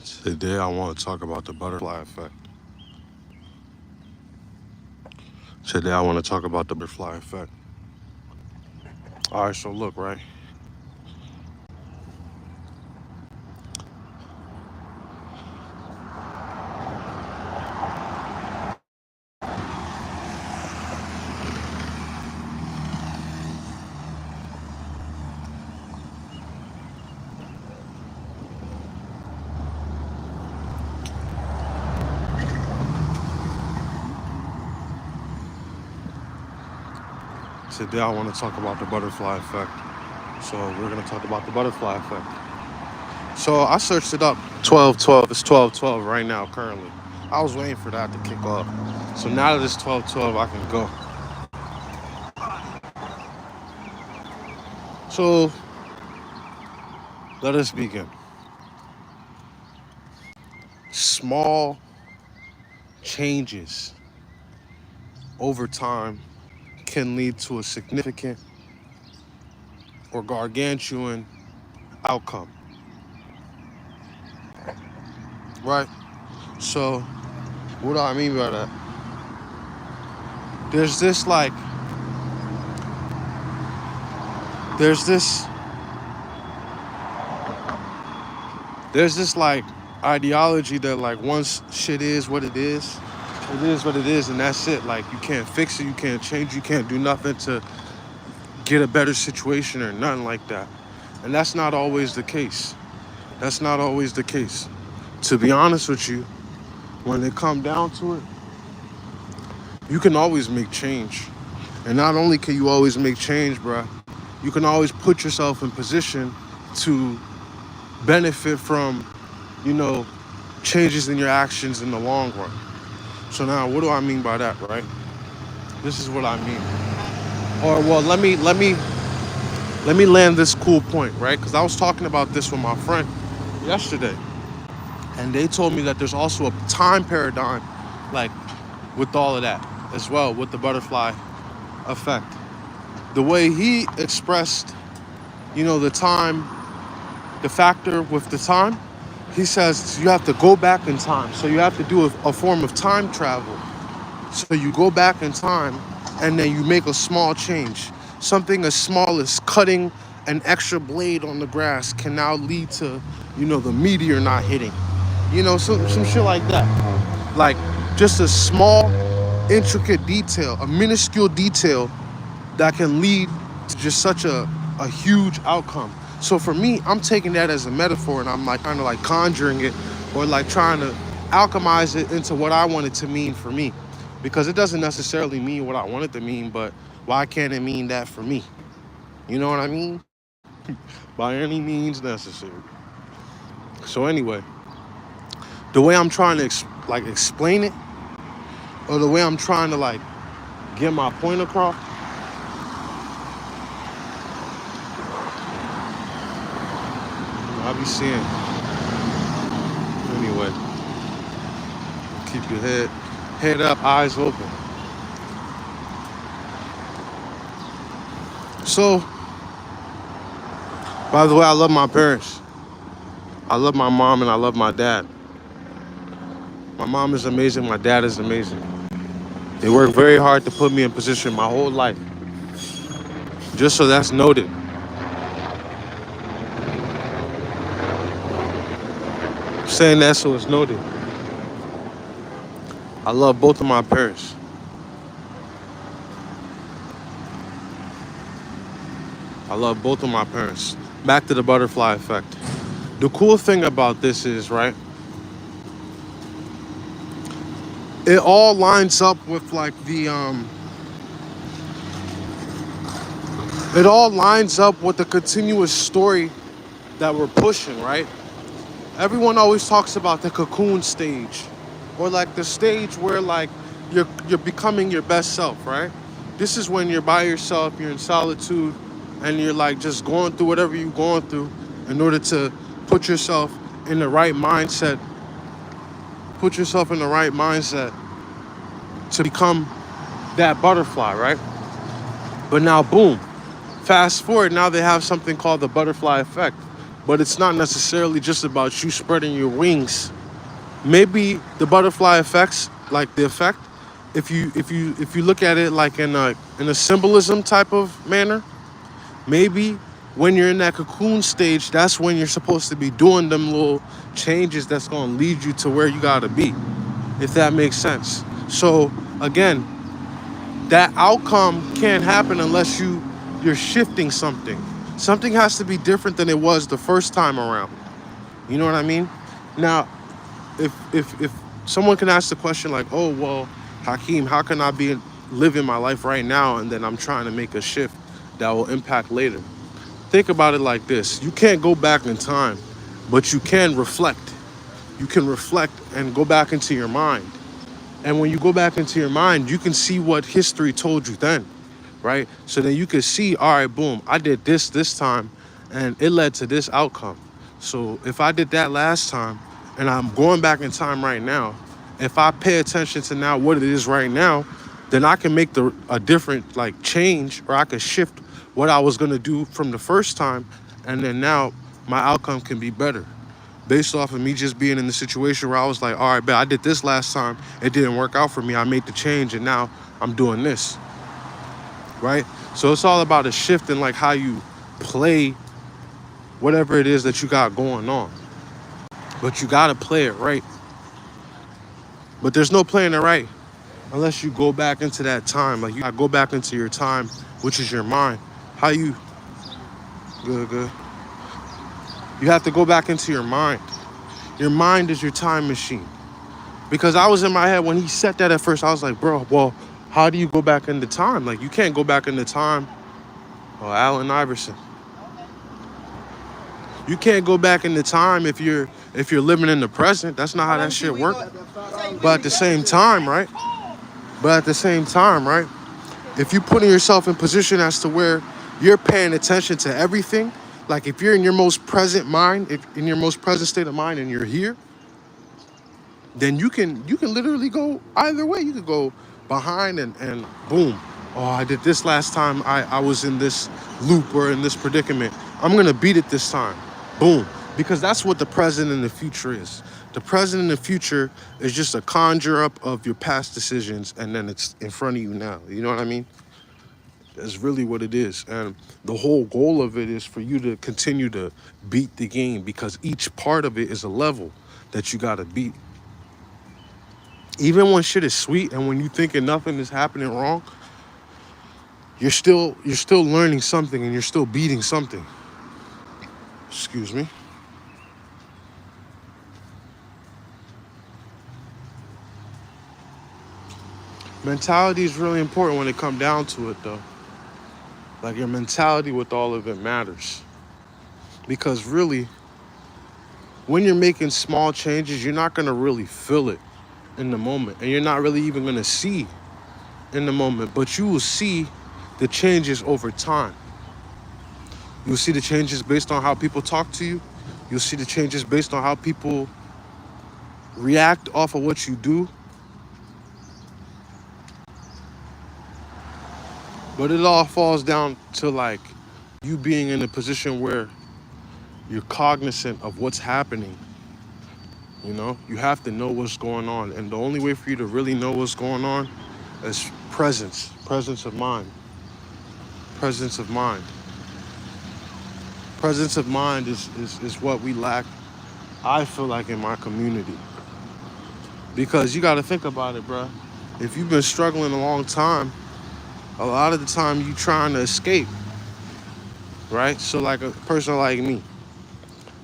Today I want to talk about the butterfly effect. Today I want to talk about the butterfly effect. All right, so look, right? Today I want to talk about the butterfly effect. So we're going to talk about the butterfly effect. So I searched it up. 12:12. It's 12:12 right now currently. I was waiting for that to kick off. So now that it's 12:12, I can go. So let us begin. Small changes over time can lead to a significant or gargantuan outcome, right? So, what do I mean by that? There's this like, there's this, there's this like ideology that like once shit is what it is what it is, and that's it. Like you can't fix it, you can't change, you can't do nothing to get a better situation or nothing like that. And that's not always the case. That's not always the case. To be honest with you, when it come down to it, you can always make change. And not only can you always make change, bruh, you can always put yourself in position to benefit from, you know, changes in your actions in the long run. So now, what do I mean by that, right? This is what I mean. Or well, let me land this cool point, right? Because I was talking about this with my friend yesterday, and they told me that there's also a time paradigm, like with all of that as well, with the butterfly effect. The way he expressed, the time, the factor with the time, he says you have to go back in time. So you have to do a form of time travel. So you go back in time and then you make a small change. Something as small as cutting an extra blade on the grass can now lead to, the meteor not hitting. Some shit like that. Like just a small, intricate detail, a minuscule detail that can lead to just such a huge outcome. So for me, I'm taking that as a metaphor and I'm like kind of like conjuring it or like trying to alchemize it into what I want it to mean for me. Because it doesn't necessarily mean what I want it to mean, but why can't it mean that for me? You know what I mean? By any means necessary. So anyway, the way I'm trying to explain it, or the way I'm trying to like get my point across, I be seeing. Anyway, keep your head up, eyes open. So, by the way, I love my parents. I love my mom and I love my dad. My mom is amazing, my dad is amazing. They work very hard to put me in position my whole life. Just so that's noted. I'm saying that so it's noted. I love both of my parents. I love both of my parents. Back to the butterfly effect. The cool thing about this is, right, it all lines up with like it all lines up with the continuous story that we're pushing, right? Everyone always talks about the cocoon stage, or like the stage where like you're becoming your best self, right? This is when you're by yourself, you're in solitude, and you're like just going through whatever you're going through in order to put yourself in the right mindset, put yourself in the right mindset to become that butterfly, right? But now, boom, fast forward, now they have something called the butterfly effect. but it's not necessarily just about you spreading your wings. Maybe the butterfly effects, like the effect, if you look at it like in a symbolism type of manner, maybe when you're in that cocoon stage, that's when you're supposed to be doing them little changes that's gonna lead you to where you gotta be, if that makes sense. So again, that outcome can't happen unless you're shifting something. Something has to be different than it was the first time around. You know what I mean? Now, if someone can ask the question like, oh well, Hakeem, how can I be living my life right now and then I'm trying to make a shift that will impact later? Think about it like this: you can't go back in time, but you can reflect. You can reflect and go back into your mind. And when you go back into your mind, you can see what history told you then, right? So then you can see, all right, boom, I did this time, and it led to this outcome. So if I did that last time, and I'm going back in time right now, if I pay attention to now what it is right now, then I can make a different like change, or I can shift what I was gonna do from the first time, and then now my outcome can be better based off of me just being in the situation where I was like, all right, bet I did this last time. It didn't work out for me. I made the change and now I'm doing this, right? So it's all about a shift in like how you play whatever it is that you got going on. But you got to play it right. But there's no playing it right unless you go back into that time. Like you got to go back into your time, which is your mind. How you, good, good. You have to go back into your mind. Your mind is your time machine. Because I was in my head when he said that at first, I was like, bro, well, how do you go back into time? Like, you can't go back into time. Oh, Allen Iverson. You can't go back into time if you're living in the present. That's not how that shit works. But at the same time, right? If you putting yourself in position as to where you're paying attention to everything, like if you're in your most present mind, if in your most present state of mind and you're here, then you can literally go either way. You could go behind and boom. Oh, I did this last time. I was in this loop or in this predicament. I'm gonna beat it this time. Boom. Because that's what the present and the future is. The present and the future is just a conjure up of your past decisions, and then it's in front of you now. You know what I mean? That's really what it is. And the whole goal of it is for you to continue to beat the game, because each part of it is a level that you gotta beat. Even when shit is sweet and when you thinking nothing is happening wrong, you're still learning something and you're still beating something. Excuse me. Mentality is really important when it come down to it though. Like your mentality with all of it matters. Because really, when you're making small changes, you're not gonna really feel it in the moment. And you're not really even gonna see in the moment, but you will see the changes over time. You'll see the changes based on how people talk to you. You'll see the changes based on how people react off of what you do. But it all falls down to like you being in a position where you're cognizant of what's happening. You know, you have to know what's going on. And the only way for you to really know what's going on is presence of mind, presence of mind. Presence of mind is what we lack, I feel like, in my community. Because you got to think about it, bro. If you've been struggling a long time, a lot of the time you trying to escape, right? So like a person like me,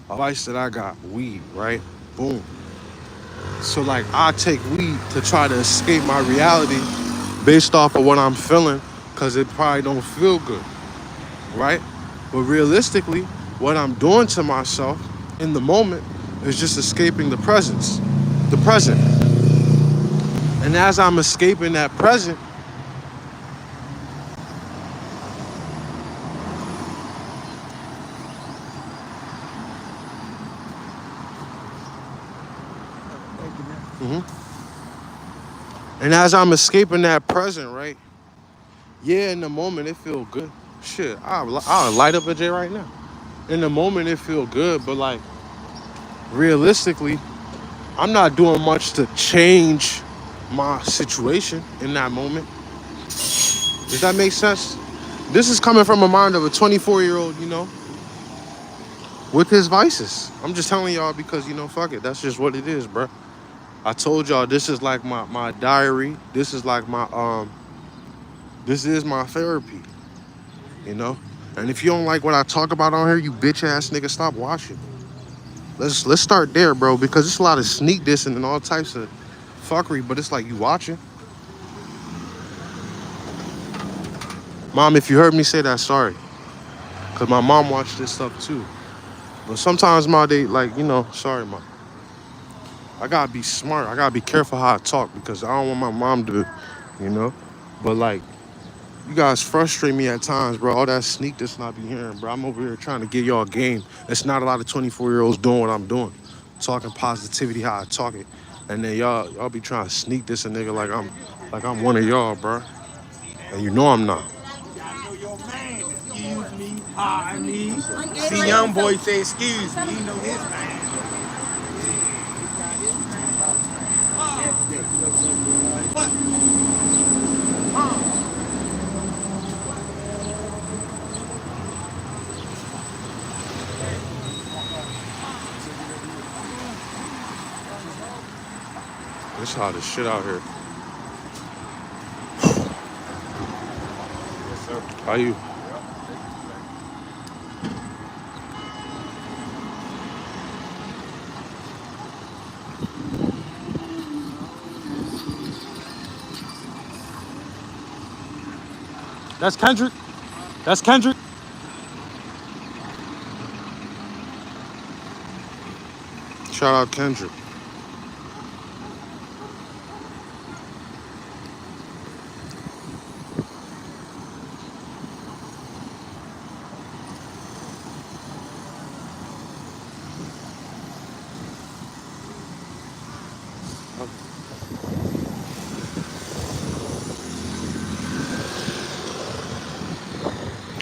a vice that I got, weed, right? Boom. So like I take weed to try to escape my reality based off of what I'm feeling, because it probably don't feel good, right? But realistically, what I'm doing to myself in the moment is just escaping the present. And as I'm escaping that present, and as I'm escaping that present, right? Yeah, in the moment it feel good. Shit, I'll light up a J right now. in the moment it feel good, but like realistically, I'm not doing much to change my situation in that moment. Does that make sense? This is coming from a mind of a 24-year-old, with his vices. I'm just telling y'all because, fuck it. That's just what it is, bro. I told y'all this is like my diary. This is like this is my therapy, you know? And if you don't like what I talk about on here, you bitch ass nigga, stop watching. Let's start there, bro, because it's a lot of sneak dissing and all types of fuckery, but it's like you watching. Mom, if you heard me say that, sorry. Cause my mom watched this stuff too. But sometimes, Ma, they like, sorry, Ma. I gotta be smart. I gotta be careful how I talk because I don't want my mom to, you know. But like, you guys frustrate me at times, bro. All that sneak this and I be hearing, bro. I'm over here trying to get y'all game. It's not a lot of 24-year-olds doing what I'm doing. Talking positivity, how I talk it. And then y'all be trying to sneak this a nigga like I'm one of y'all, bro. And you know I'm not. I know your man. Excuse me, pardon me. See, young boy say excuse me. He know his man. It's hot as shit out here. How you? That's Kendrick. That's Kendrick. Shout out Kendrick.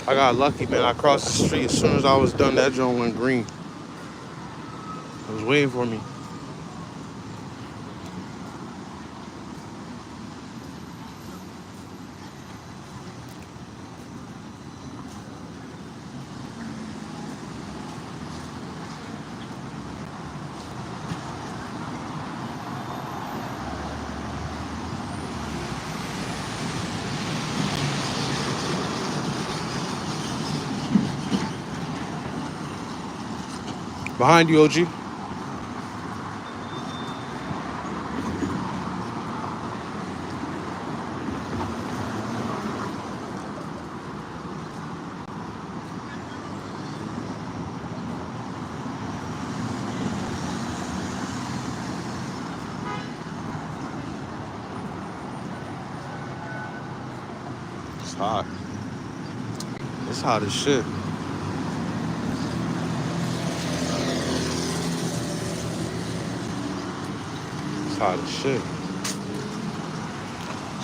I got lucky, man. I crossed the street as soon as I was done. That joint went green. It was waiting for me. Behind you, OG. It's hot. It's hot as shit. It's hot as shit.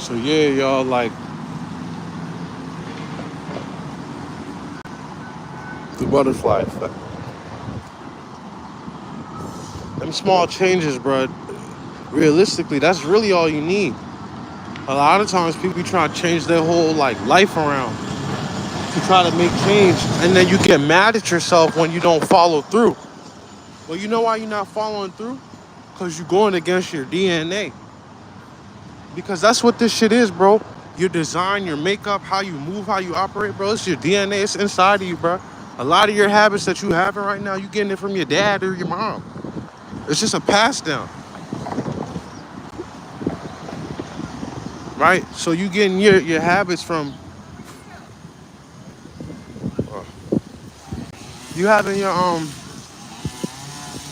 So yeah, y'all, like the butterfly effect. Them small changes, bro. Realistically, that's really all you need. A lot of times people try to change their whole like life around to try to make change, and then you get mad at yourself when you don't follow through. Well, you know why you're not following through? Because you're going against your DNA. Because that's what this shit is, bro. Your design, your makeup, how you move, how you operate, bro. It's your DNA. It's inside of you, bro. A lot of your habits that you having right now, you getting it from your dad or your mom. It's just a pass down, right? So you getting your habits from you having your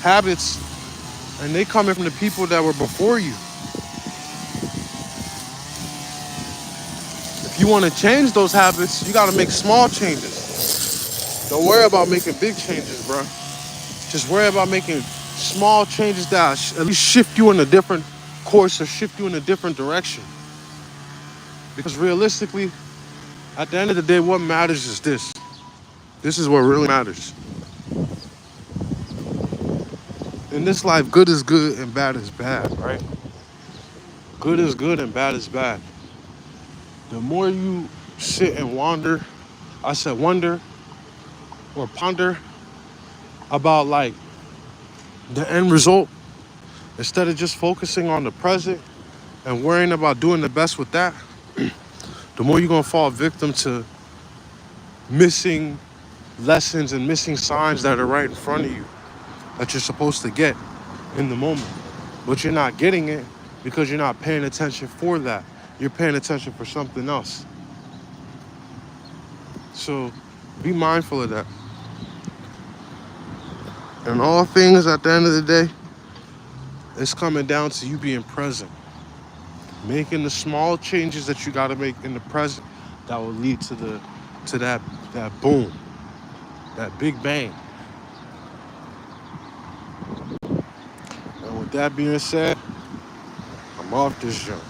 habits, and they coming from the people that were before you. If you want to change those habits, you got to make small changes. Don't worry about making big changes, bro. Just worry about making small changes that at least shift you in a different course or shift you in a different direction. Because realistically, at the end of the day, what matters is this. This is what really matters. in this life, good is good and bad is bad, right? Good is good and bad is bad. The more you sit and wonder or ponder about like the end result, instead of just focusing on the present and worrying about doing the best with that, the more you're gonna fall victim to missing lessons and missing signs that are right in front of you that you're supposed to get in the moment. But you're not getting it because you're not paying attention for that. You're paying attention for something else. So be mindful of that. And all things at the end of the day, it's coming down to you being present. Making the small changes that you gotta make in the present that will lead to that boom, that big bang. And with that being said, I'm off this jump.